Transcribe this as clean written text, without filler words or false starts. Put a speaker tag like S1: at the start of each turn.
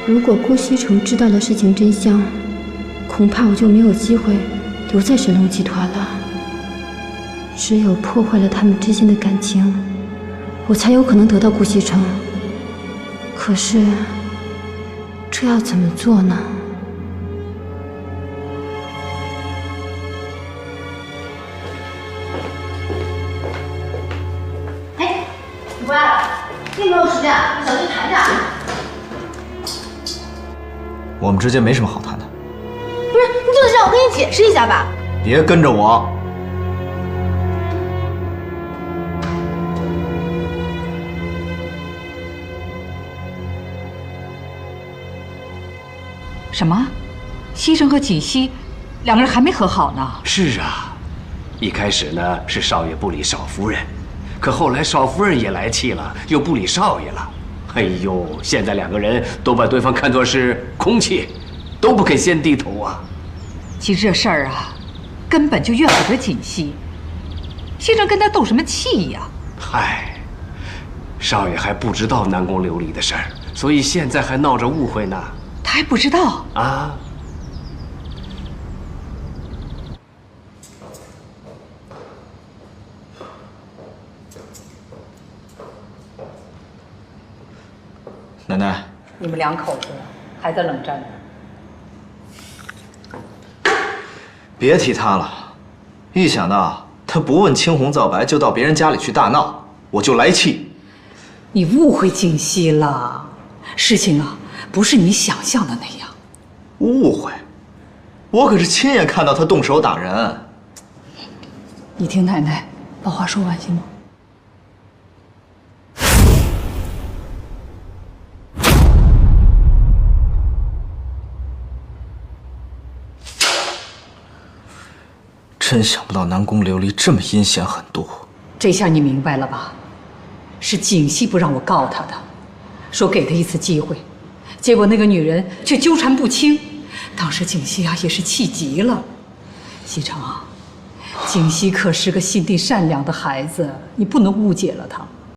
S1: 如果顾西城知道了事情真相，恐怕我就没有机会留在神龙集团了。只有破坏了他们之间的感情，我才有可能得到顾西城。可是，这要怎么做呢？
S2: 哎，你回来了，并没有时间，小心谈着。
S3: 我们之间没什么好谈的。
S2: 不是，你就得让我跟你解释一下吧。
S3: 别跟着我。
S4: 什么？西城和锦溪两个人还没和好呢？
S5: 是啊，一开始呢是少爷不理少夫人，可后来少夫人也来气了，又不理少爷了。哎呦，现在两个人都把对方看作是空气，都不肯先低头啊。
S4: 其实这事儿啊，根本就怨不得锦溪，西城跟他斗什么气呀？
S5: 嗨，少爷还不知道南宫琉璃的事儿，所以现在还闹着误会呢。
S4: 他还不知道
S5: 啊？
S3: 奶奶，
S4: 你们两口子还在冷战呢。
S3: 别提他了，一想到他不问青红皂白就到别人家里去大闹，我就来气。
S4: 你误会锦溪了，事情啊不是你想象的那样。
S3: 误会？我可是亲眼看到他动手打人。
S4: 你听奶奶把话说完行吗？
S3: 真想不到南宫琉璃这么阴险狠毒。
S4: 这下你明白了吧？是锦溪不让我告他的，说给他一次机会，结果那个女人却纠缠不清。当时锦溪啊也是气极了。西城啊，锦溪可是个心地善良的孩子，你不能误解了她。